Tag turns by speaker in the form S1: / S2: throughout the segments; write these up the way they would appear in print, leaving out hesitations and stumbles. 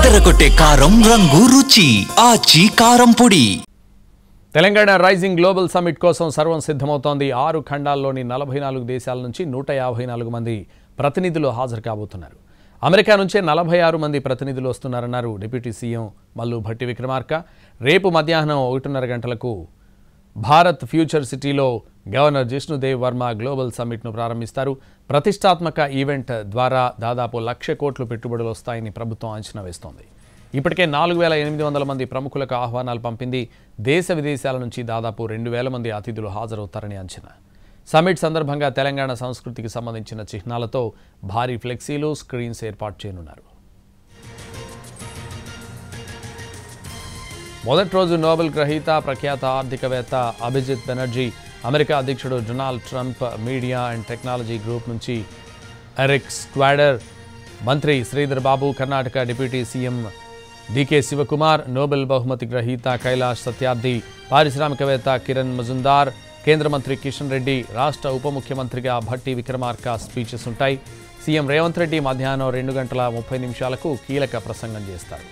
S1: అదరగొట్టే కారం రంగు రుచి ఆచి కారం పొడి.
S2: తెలంగాణ రైజింగ్ గ్లోబల్ సమిట్ కోసం సర్వం సిద్ధమవుతోంది. 6 ఖండాల్లోని 44 దేశాల నుంచి 154 మంది ప్రతినిధులు హాజరు కాబోతున్నారు. అమెరికా నుంచే 46 మంది ప్రతినిధులు వస్తున్నారన్నారు డిప్యూటీ సీఎం మల్లు భట్టి విక్రమార్క. రేపు మధ్యాహ్నం 1:30 గంటలకు భారత్ ఫ్యూచర్ సిటీలో గవర్నర్ జిష్ణుదేవ్ వర్మ గ్లోబల్ సమ్మిట్ను ప్రారంభిస్తారు. ప్రతిష్టాత్మక ఈవెంట్ ద్వారా దాదాపు 1,00,000 కోట్లు పెట్టుబడులు వస్తాయని ప్రభుత్వం అంచనా వేస్తోంది. ఇప్పటికే 4,800 మంది ప్రముఖులకు ఆహ్వానాలు పంపింది. దేశ విదేశాల నుంచి దాదాపు 2,000 మంది అతిథులు హాజరవుతారని అంచనా. సమ్మిట్ సందర్భంగా తెలంగాణ సంస్కృతికి సంబంధించిన చిహ్నాలతో భారీ ఫ్లెక్సీలు, స్క్రీన్స్ ఏర్పాటు చేయనున్నారు. మొదటి రోజు నోబెల్ గ్రహీత ప్రఖ్యాత ఆర్థికవేత్త అభిజిత్ బెనర్జీ, అమెరికా అధ్యక్షుడు Donald Trump, media and technology group నుంచి ఎరిక్ స్క్వాడర్, మంత్రి Sridhar Babu, Karnataka deputy CM DK Shivakumar, Nobel బహుమతి గ్రహీత కైలాష్ సత్యార్థి, పారిశ్రామికవేత్త కిరణ్ మజుందార్, కేంద్ర మంత్రి కిషన్ రెడ్డి, రాష్ట్ర ఉప ముఖ్యమంత్రిగా భట్టి విక్రమార్క స్పీచెస్ ఉంటాయి. సీఎం రేవంత్ రెడ్డి మధ్యాహ్నం 2:30 కీలక ప్రసంగం చేస్తారు.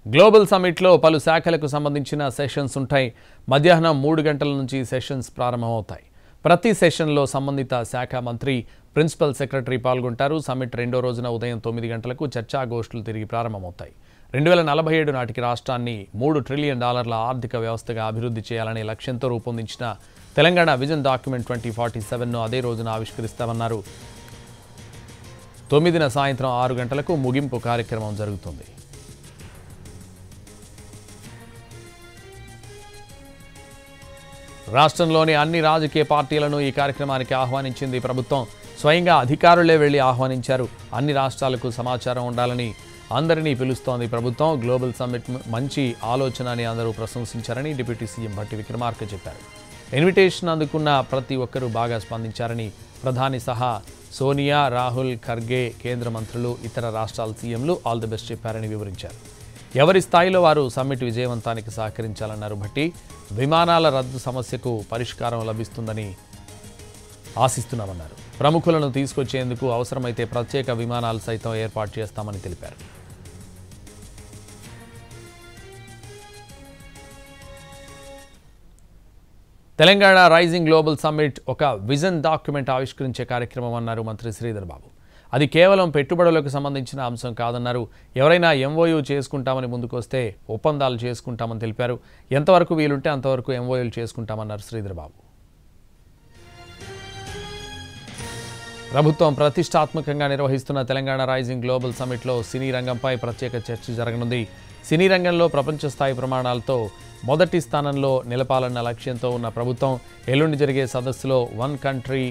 S2: గ్లోబల్ సమ్మిట్లో పలు శాఖలకు సంబంధించిన సెషన్స్ ఉంటాయి. మధ్యాహ్నం 3 గంటల నుంచి సెషన్స్ ప్రారంభమవుతాయి. ప్రతి సెషన్లో సంబంధిత శాఖ మంత్రి, ప్రిన్సిపల్ సెక్రటరీ పాల్గొంటారు. సమ్మిట్ రెండో రోజున ఉదయం 9 గంటలకు చర్చాగోష్ఠులు తిరిగి ప్రారంభమవుతాయి. 2047 నాటికి రాష్ట్రాన్ని $3 ట్రిలియన్ ఆర్థిక వ్యవస్థగా అభివృద్ధి చేయాలనే లక్ష్యంతో రూపొందించిన తెలంగాణ విజన్ డాక్యుమెంట్ 2047ను అదే రోజున ఆవిష్కరిస్తామన్నారు. 9న సాయంత్రం 6 గంటలకు ముగింపు కార్యక్రమం జరుగుతుంది. రాష్ట్రంలోని అన్ని రాజకీయ పార్టీలను ఈ కార్యక్రమానికి ఆహ్వానించింది ప్రభుత్వం. స్వయంగా అధికారులే వెళ్లి ఆహ్వానించారు. అన్ని రాష్ట్రాలకు సమాచారం ఉండాలని అందరినీ పిలుస్తోంది ప్రభుత్వం. గ్లోబల్ సమ్మిట్ మంచి ఆలోచన అని అందరూ ప్రశంసించారని డిప్యూటీ సీఎం భట్టి విక్రమార్క చెప్పారు. ఇన్విటేషన్ అందుకున్న ప్రతి ఒక్కరూ బాగా స్పందించారని, ప్రధాని సహా సోనియా, రాహుల్, ఖర్గే, కేంద్ర మంత్రులు, ఇతర రాష్ట్రాల సీఎంలు ఆల్ ది బెస్ట్ చెప్పారని వివరించారు. ఎవరి స్థాయిలో వారు సమ్మిట్ విజయవంతానికి సహకరించాలన్నారు భట్టి. విమానాల రద్దు సమస్యకు పరిష్కారం లభిస్తుందని ఆశిస్తున్నామన్నారు. ప్రముఖులను తీసుకొచ్చేందుకు అవసరమైతే ప్రత్యేక విమానాలు సైతం ఏర్పాటు చేస్తామని తెలిపారు. తెలంగాణ రైజింగ్ గ్లోబల్ సమ్మిట్ ఒక విజన్ డాక్యుమెంట్ ఆవిష్కరించే కార్యక్రమం అన్నారు మంత్రి శ్రీధర్ బాబు. అది కేవలం పెట్టుబడులకు సంబంధించిన అంశం కాదన్నారు. ఎవరైనా ఎంఓయూ చేసుకుంటామని ముందుకొస్తే ఒప్పందాలు చేసుకుంటామని తెలిపారు. ఎంతవరకు వీలుంటే అంతవరకు ఎంఓయూలు చేసుకుంటామన్నారు శ్రీధర్ బాబు. ప్రభుత్వం ప్రతిష్టాత్మకంగా నిర్వహిస్తున్న తెలంగాణ రైజింగ్ గ్లోబల్ సమ్మిట్లో సినీ రంగంపై ప్రత్యేక చర్చ జరగనుంది. సినీ రంగంలో ప్రపంచ స్థాయి ప్రమాణాలతో మొదటి స్థానంలో నిలపాలన్న లక్ష్యంతో ఉన్న ప్రభుత్వం ఎల్లుండి జరిగే సదస్సులో వన్ కంట్రీ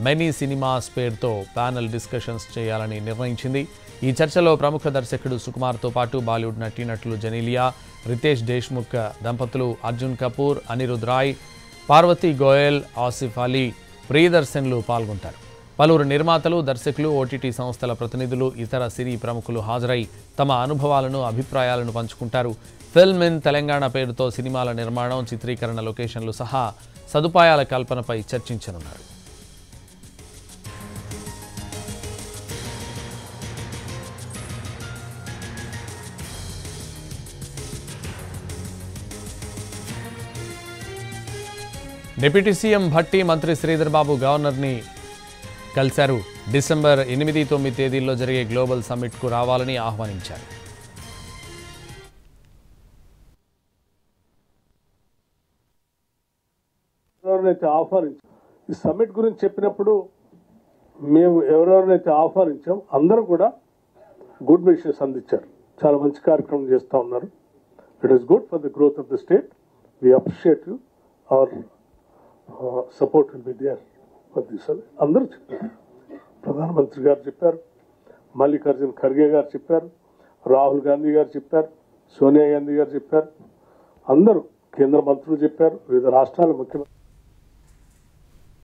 S2: మెనీ సినిమాస్ పేరుతో ప్యానెల్ డిస్కషన్స్ చేయాలని నిర్ణయించింది. ఈ చర్చలో ప్రముఖ దర్శకుడు సుకుమార్తో పాటు బాలీవుడ్ నటీనటులు జెనీలియా, రితేష్ దేశ్ముఖ్ దంపతులు, అర్జున్ కపూర్, అనిరుద్ రాయ్, పార్వతీ గోయల్, ఆసిఫ్ అలీ, ప్రియదర్శన్లు పాల్గొంటారు. పలువురు నిర్మాతలు, దర్శకులు, ఓటీటీ సంస్థల ప్రతినిధులు, ఇతర సినీ ప్రముఖులు హాజరై తమ అనుభవాలను, అభిప్రాయాలను పంచుకుంటారు. ఫిల్మ్ ఇన్ తెలంగాణ పేరుతో సినిమాల నిర్మాణం, చిత్రీకరణ లొకేషన్లు సహా సదుపాయాల కల్పనపై చర్చించనున్నారు. డిప్యూటీ సీఎం భట్టి, మంత్రి శ్రీధర్ బాబు గవర్నర్ని కలిశారు. డిసెంబర్ 8, 9 తేదీల్లో జరిగే గ్లోబల్ సమ్మిట్కు రావాలని ఆహ్వానించారు.
S3: ఈ సమ్మిట్ గురించి చెప్పినప్పుడు మేము ఎవరెవరినైతే ఆహ్వానించాం అందరూ కూడా గుడ్ విషెస్ అందించారు. చాలా మంచి కార్యక్రమం చేస్తూ ఉన్నారు. It is good for the growth of the state. We appreciate you. Our support will be there for this అని అందరూ చెప్పారు. ప్రధానమంత్రి గారు చెప్పారు, మల్లికార్జున్ ఖర్గే గారు చెప్పారు, రాహుల్ గాంధీ గారు చెప్పారు, సోనియా గాంధీ గారు చెప్పారు, అందరూ కేంద్ర మంత్రులు చెప్పారు, వివిధ రాష్ట్రాల ముఖ్యమంత్రి